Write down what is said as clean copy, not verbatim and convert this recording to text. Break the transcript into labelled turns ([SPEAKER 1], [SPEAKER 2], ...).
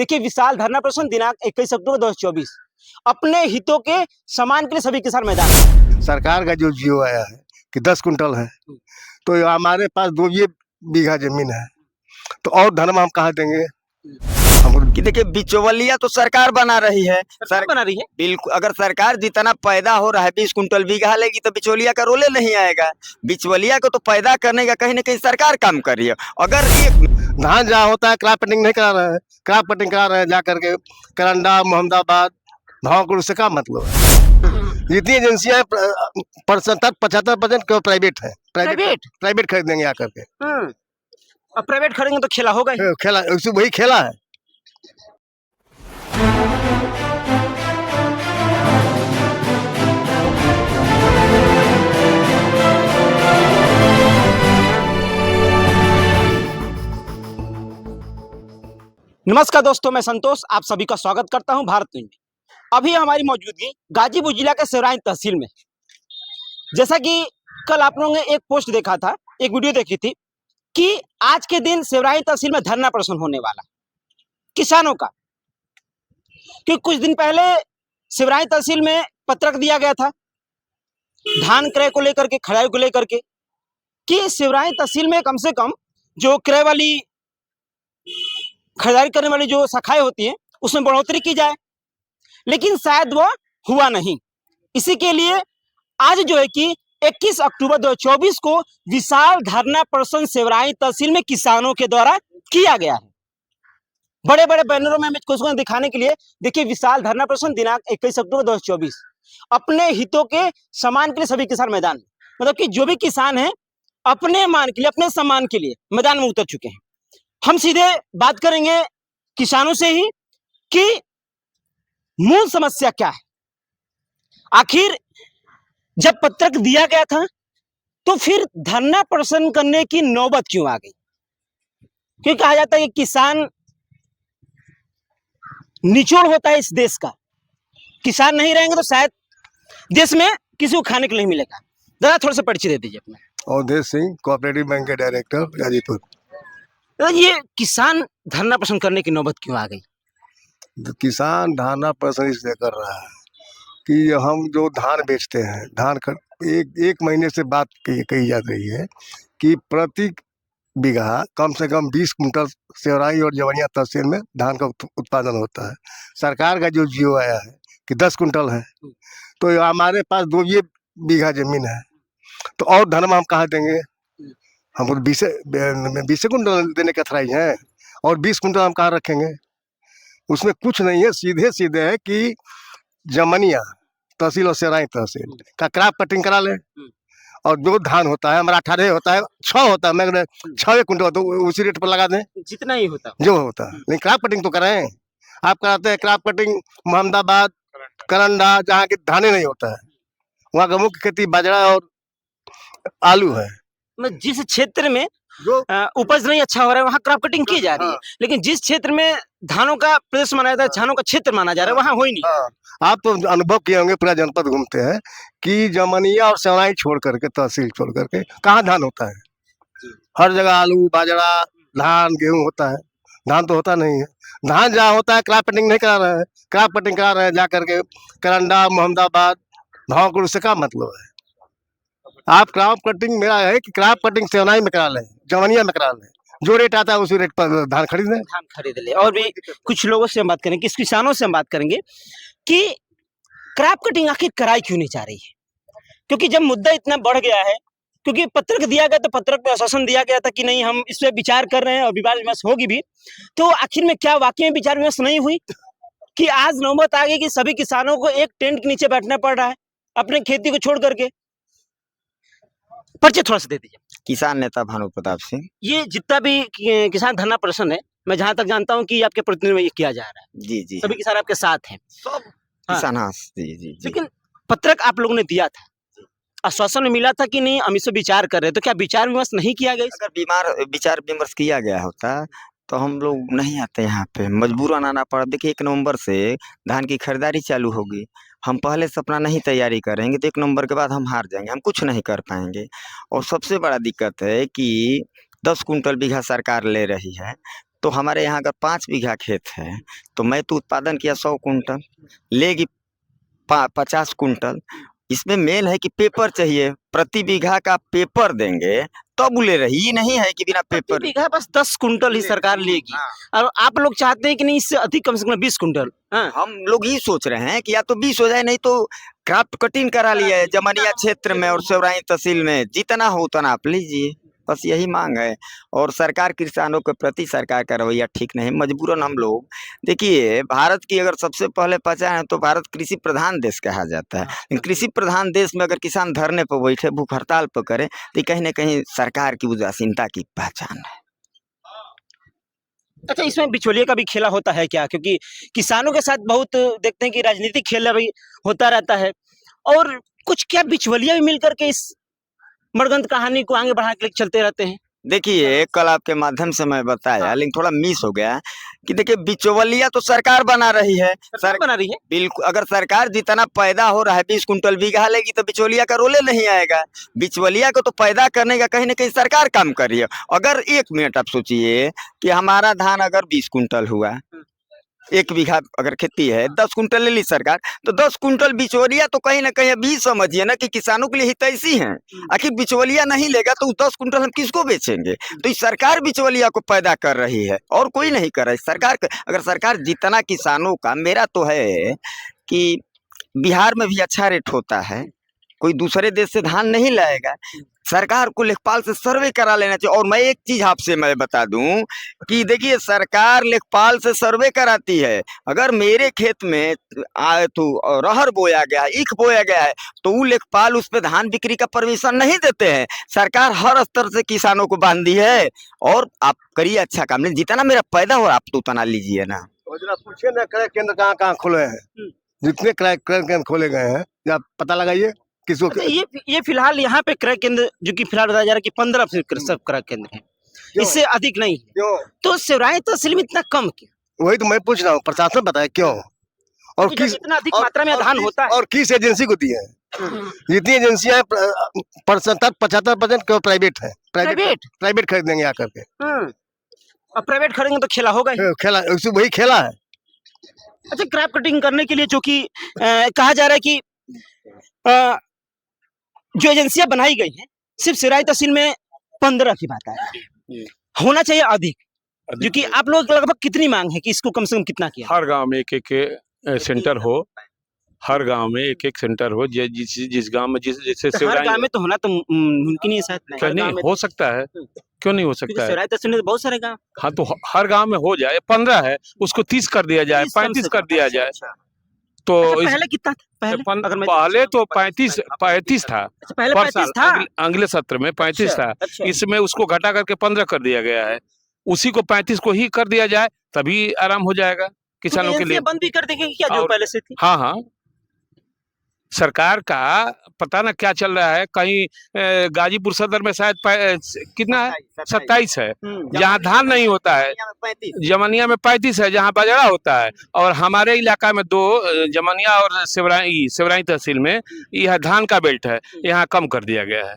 [SPEAKER 1] देखिए विशाल धरना प्रदर्शन दिनांक 21 अक्टूबर 2024। अपने हितों के सम्मान के लिए सभी किसान मैदान में।
[SPEAKER 2] सरकार का जो जियो आया है कि 10 कुंटल है, तो हमारे पास 2 ये बीघा जमीन है, तो और धर्म हम कहाँ देंगे? हम
[SPEAKER 3] कि देखिए बिचौलिया तो सरकार बना रही है।
[SPEAKER 1] सरकार बना रही है।
[SPEAKER 3] बिल्कुल, अगर सरकार जितना पैदा हो रहा है 20 कुंटल बीघा लेगी तो बिचौलिया का रोले नहीं आएगा। बिचौलिया को तो पैदा करने का कहीं ना कहीं सरकार काम कर रही है। अगर एक
[SPEAKER 2] धान जहाँ होता है क्रॉप कटिंग नहीं करा रहे हैं, क्रॉप कटिंग करा रहे हैं जा करके करंडा, मोहम्मदाबाद, भावकुल से क्या मतलब है? जितनी एजेंसियां 75% प्राइवेट है, प्राइवेट खरीदेंगे आकर के।
[SPEAKER 1] अब प्राइवेट खरीदेंगे तो खेला होगा ही।
[SPEAKER 2] खेला वही खेला है।
[SPEAKER 1] नमस्कार दोस्तों, मैं संतोष आप सभी का स्वागत करता हूं भारत न्यूज में। अभी हमारी मौजूदगी गाजीपुर जिला के सिवराइन तहसील में। जैसा कि कल आप लोगों ने एक पोस्ट देखा था, एक वीडियो देखी थी कि आज के दिन सिवराइन तहसील में धरना प्रदर्शन होने वाला किसानों का। क्योंकि कुछ दिन पहले सिवराइन तहसील में पत्रक दिया गया था धान क्रय को लेकर के, खराई को लेकर के, कि सिवराइन तहसील में कम से कम जो क्रय वाली खरीदारी करने वाली जो शाखाएं होती हैं उसमें बढ़ोतरी की जाए, लेकिन शायद वह हुआ नहीं। इसी के लिए आज जो है कि 21 अक्टूबर 2024 को विशाल धरना प्रदर्शन सिवराइन तहसील में किसानों के द्वारा किया गया है। बड़े बड़े बैनरों में कुछ दिखाने के लिए देखिए विशाल धरना प्रदर्शन दिनांक 21 अक्टूबर 2024। अपने हितों के सम्मान के लिए सभी किसान मैदान में, मतलब कि जो भी किसान है अपने मान के लिए, अपने सम्मान के लिए मैदान में उतर चुके हैं। हम सीधे बात करेंगे किसानों से ही कि मूल समस्या क्या है। आखिर जब पत्रक दिया गया था तो फिर धरना प्रदर्शन करने की नौबत क्यों आ गई? क्यों कहा जाता है कि किसान निचोड़ होता है इस देश का। किसान नहीं रहेंगे तो शायद देश में किसी को खाने को नहीं मिलेगा। जरा थोड़ा सा परिचय दे दीजिए अपना।
[SPEAKER 2] अवधेश सिंह, कोऑपरेटिव बैंक के डायरेक्टर, गाजीपुर।
[SPEAKER 1] ये किसान धरना प्रदर्शन करने की नौबत क्यों आ गई?
[SPEAKER 2] किसान धरना प्रदर्शन इसलिए कर रहा है कि हम जो धान बेचते हैं, धान का एक महीने से बात कही जा रही है कि प्रति बीघा कम से कम 20 कुंटल सिवराई और जवनिया तहसील में धान का उत्पादन होता है। सरकार का जो जियो आया है कि 10 कुंटल है, तो हमारे पास 2 ये बीघा जमीन है, तो और धर्म हम कहाँ देंगे? हमको 20 कुंटल देने का अथराइज है, और 20 कुंटल हम कहाँ रखेंगे? उसमें कुछ नहीं है, सीधे सीधे है कि जमनिया तहसील और सिवराई तहसील का क्रॉप कटिंग करा ले, और जो धान होता है हमारा 18 होता है, 6 होता है, मैं 6 कुंटल होता है, उसी रेट पर लगा दें
[SPEAKER 1] जितना ही होता
[SPEAKER 2] जो होता है। लेकिन क्रॉप कटिंग तो कराएं। आप कराते हैं क्रॉप कटिंग मोहम्मदाबाद, करंडा, जहाँ की धाने नहीं होता है, वहाँ का मुख्य खेती बाजरा और आलू है।
[SPEAKER 1] जिस क्षेत्र में
[SPEAKER 2] जो
[SPEAKER 1] उपज नहीं अच्छा हो रहा है वहाँ क्रॉप कटिंग की जा रही है, लेकिन जिस क्षेत्र में धानों का प्रदेश माना जाता है, धानों का क्षेत्र माना जा रहा है, वहाँ हो ही नहीं।
[SPEAKER 2] आप तो अनुभव किए होंगे, पूरा जनपद घूमते हैं कि जमनिया और सिवराई छोड़ करके, तहसील छोड़ करके कहाँ धान होता है? हर जगह आलू, बाजरा, धान, गेहूं होता है, धान तो होता नहीं है। धान जहाँ होता है क्रॉप कटिंग नहीं करा रहे हैं, क्रॉप कटिंग करा रहे हैं जा करके करंडा, मोहम्मदाबाद, भावकुल से क्या मतलब है? आप क्रॉप कटिंग, मेरा है कि क्रॉप कटिंग सिवराई में करा लें, जवनिया में करा लें, जो रेट आता है उसी रेट पर धान खरीद लें।
[SPEAKER 1] धान खरीद ले। और भी कुछ लोगों से हम बात करेंगे, किस किसानों से हम बात करेंगे कि क्रॉप कटिंग आखिर कराई क्यों नहीं जा रही है। क्योंकि जब मुद्दा इतना बढ़ गया है, क्योंकि पत्रक दिया गया, तो पत्रक पे आश्वासन दिया गया था कि नहीं हम इस पे विचार कर रहे हैं और विचार विमर्श होगी भी, तो आखिर में क्या वाकई में विचार विमर्श नहीं हुई कि आज नौबत आ गई कि सभी किसानों को एक टेंट के नीचे बैठना पड़ रहा है अपने खेती को छोड़ करके? परिचय थोड़ा सा दे दीजिए।
[SPEAKER 3] किसान नेता भानु प्रताप सिंह।
[SPEAKER 1] ये जितना भी किसान धरना प्रदर्शन है, मैं जहां तक जानता हूं कि आपके प्रतिनिधि में ये किया जा रहा है।
[SPEAKER 3] जी जी,
[SPEAKER 1] सभी किसान आपके साथ हैं,
[SPEAKER 3] सब किसान। हाँ जी जी।
[SPEAKER 1] लेकिन पत्रक आप लोगों ने दिया था, आश्वासन में मिला था कि नहीं हम इससे विचार कर रहे हैं, तो क्या विचार विमर्श नहीं किया गया?
[SPEAKER 3] अगर विचार विमर्श किया गया होता तो हम लोग नहीं आते यहाँ पे, मजबूरन आना पड़ा। देखिए 1 नवंबर से धान की खरीदारी चालू होगी, हम पहले से अपना नहीं तैयारी करेंगे तो 1 नवंबर के बाद हम हार जाएंगे, हम कुछ नहीं कर पाएंगे। और सबसे बड़ा दिक्कत है कि 10 कुंटल बीघा सरकार ले रही है, तो हमारे यहाँ अगर 5 बीघा खेत है तो मैं तो उत्पादन किया 100 कुंटल, लेगी 50 कुंटल। इसमें मेन है कि पेपर चाहिए, प्रति बीघा का पेपर देंगे तब ले रही। ये नहीं है कि बिना
[SPEAKER 1] प्रति
[SPEAKER 3] पेपर।
[SPEAKER 1] बीघा बस 10 कुंटल ही सरकार लेगी, और आप लोग चाहते हैं कि नहीं इससे अधिक, कम से कम 20 कुंटल। हाँ।
[SPEAKER 3] हम लोग ही सोच रहे हैं कि या तो 20 हो जाए, नहीं तो क्राफ्ट कटिंग करा लिया है जमनिया क्षेत्र में और सेवराई तहसील में, जितना हो उतना आप लीजिए, बस यही मांग है। और सरकार किसानों के प्रति सरकार का रवैया ठीक नहीं, मजबूरन हम लोग, देखिए भारत की अगर सबसे पहले पहचान है तो भारत कृषि प्रधान देश कहा जाता है, लेकिन कृषि प्रधान देश में अगर किसान धरने पर बैठे, भूख हड़ताल पर करे, तो कहीं ना कहीं सरकार की उदासीनता की पहचान है।
[SPEAKER 1] अच्छा, इसमें बिचौलिए का भी खेला होता है क्या? क्योंकि किसानों के साथ बहुत देखते हैं कि राजनीतिक खेल भी होता रहता है, और कुछ क्या बिचौलिया भी मिलकर के इस मर्गंत कहानी को आगे बढ़ा के चलते रहते हैं।
[SPEAKER 3] देखिए कल आपके माध्यम से मैं बताया, लेकिन थोड़ा मिस हो गया कि देखिए बिचौलिया तो सरकार बना रही है।
[SPEAKER 1] सरकार बना रही है।
[SPEAKER 3] बिल्कुल, अगर सरकार जितना पैदा हो रहा है 20 कुंटल बीघा लेगी तो बिचौलिया का रोले नहीं आएगा। बिचौलिया को तो पैदा करने का कहीं ना कहीं सरकार काम कर रही है। अगर 1 मिनट आप सोचिए कि हमारा धान अगर 20 कुंटल हुआ, 1 बीघा अगर खेती है, 10 कुंटल ले ली सरकार, तो 10 कुंटल बिचौलिया तो कहीं ना कहीं अभी समझिए ना कि किसानों के लिए हितैषी हैं। आखिर बिचौलिया नहीं लेगा तो 10 कुंटल हम किसको बेचेंगे? तो ये सरकार बिचौलिया को पैदा कर रही है और कोई नहीं कर रहा है। सरकार अगर सरकार जितना किसानों का, मेरा तो है कि बिहार में भी अच्छा रेट होता है, कोई दूसरे देश से धान नहीं लाएगा, सरकार को लेखपाल से सर्वे करा लेना चाहिए। और मैं एक चीज आपसे मैं बता दूं कि देखिए सरकार लेखपाल से सर्वे कराती है। अगर मेरे खेत में तो रहर बोया गया है, ईख बोया गया है, तो वो लेखपाल उस पे धान बिक्री का परमिशन नहीं देते हैं। सरकार हर स्तर से किसानों को बांध दी है। और आप करिए अच्छा काम, नहीं जितना मेरा पैदा हो आप तो उतना लीजिए ना।
[SPEAKER 2] पूछिए ना क्रय केंद्र कहाँ कहाँ खुले हैं, जितने क्रय केंद्र खोले गए हैं आप पता लगाइए किसको।
[SPEAKER 1] अच्छा, ये फिलहाल यहाँ पे क्रय केंद्र जो कि फिलहाल बताया जा रहा है कि 15 सब क्रय केंद्र है, इससे अधिक नहीं है।
[SPEAKER 2] क्यों?
[SPEAKER 1] तो सेवराई तहसील में इतना कम क्यों?
[SPEAKER 2] वही तो मैं पूछ रहा हूँ, प्रशासन बताए क्यों? और
[SPEAKER 1] जब
[SPEAKER 2] किस
[SPEAKER 1] इतना अधिक मात्रा में धान होता है,
[SPEAKER 2] और किस एजेंसी को दी है? जितनी एजेंसियां 75% केवल प्राइवेट है। प्राइवेट खरीदेंगे आकर के।
[SPEAKER 1] अब प्राइवेट खरीदेंगे तो खेला होगा ही।
[SPEAKER 2] खेला, वही खेला है।
[SPEAKER 1] अच्छा, क्रॉप कटिंग करने के लिए जो कि कहा जा रहा है कि जो एजेंसियां बनाई गई हैं, सिर्फ सेवराई तहसील में 15 की बात है, होना चाहिए अधिक। जो कि आप लोग लगभग कितनी मांग है कि इसको कम से कम कितना किया?
[SPEAKER 4] हर गांव में एक सेंटर हो, हर गांव में एक सेंटर हो, जिस गांव में जैसे
[SPEAKER 1] तो हर गांव में तो होना तो मुमकिन ही है शायद।
[SPEAKER 4] क्या नहीं हो सकता है? क्यों नहीं हो सकता है?
[SPEAKER 1] सेवराई तहसील में बहुत सारे गांव।
[SPEAKER 4] हाँ, तो हर गांव में हो जाए। 15 है, उसको 30 कर दिया जाए, 35 कर दिया जाए। तो
[SPEAKER 1] पहले कितना था?
[SPEAKER 4] पहले तो 35 था।
[SPEAKER 1] पहले
[SPEAKER 4] पर
[SPEAKER 1] 35
[SPEAKER 4] साल
[SPEAKER 1] था।
[SPEAKER 4] अगले सत्र में 35 था। इसमें उसको घटा करके 15 कर दिया गया है। उसी को 35 को ही कर दिया जाए, तभी आराम हो जाएगा किसानों के लिए।
[SPEAKER 1] बंद भी कर देंगे क्या जो पहले से थी?
[SPEAKER 4] हाँ हाँ, सरकार का पता ना क्या चल रहा है। कहीं गाजीपुर सदर में शायद कितना है, 27 है, जहाँ धान नहीं होता है। जमनिया में 35 है, जहाँ बाजरा होता है। और हमारे इलाका में 2, जमनिया और सेवराई तहसील में, यह धान का बेल्ट है, यहाँ कम कर दिया गया है।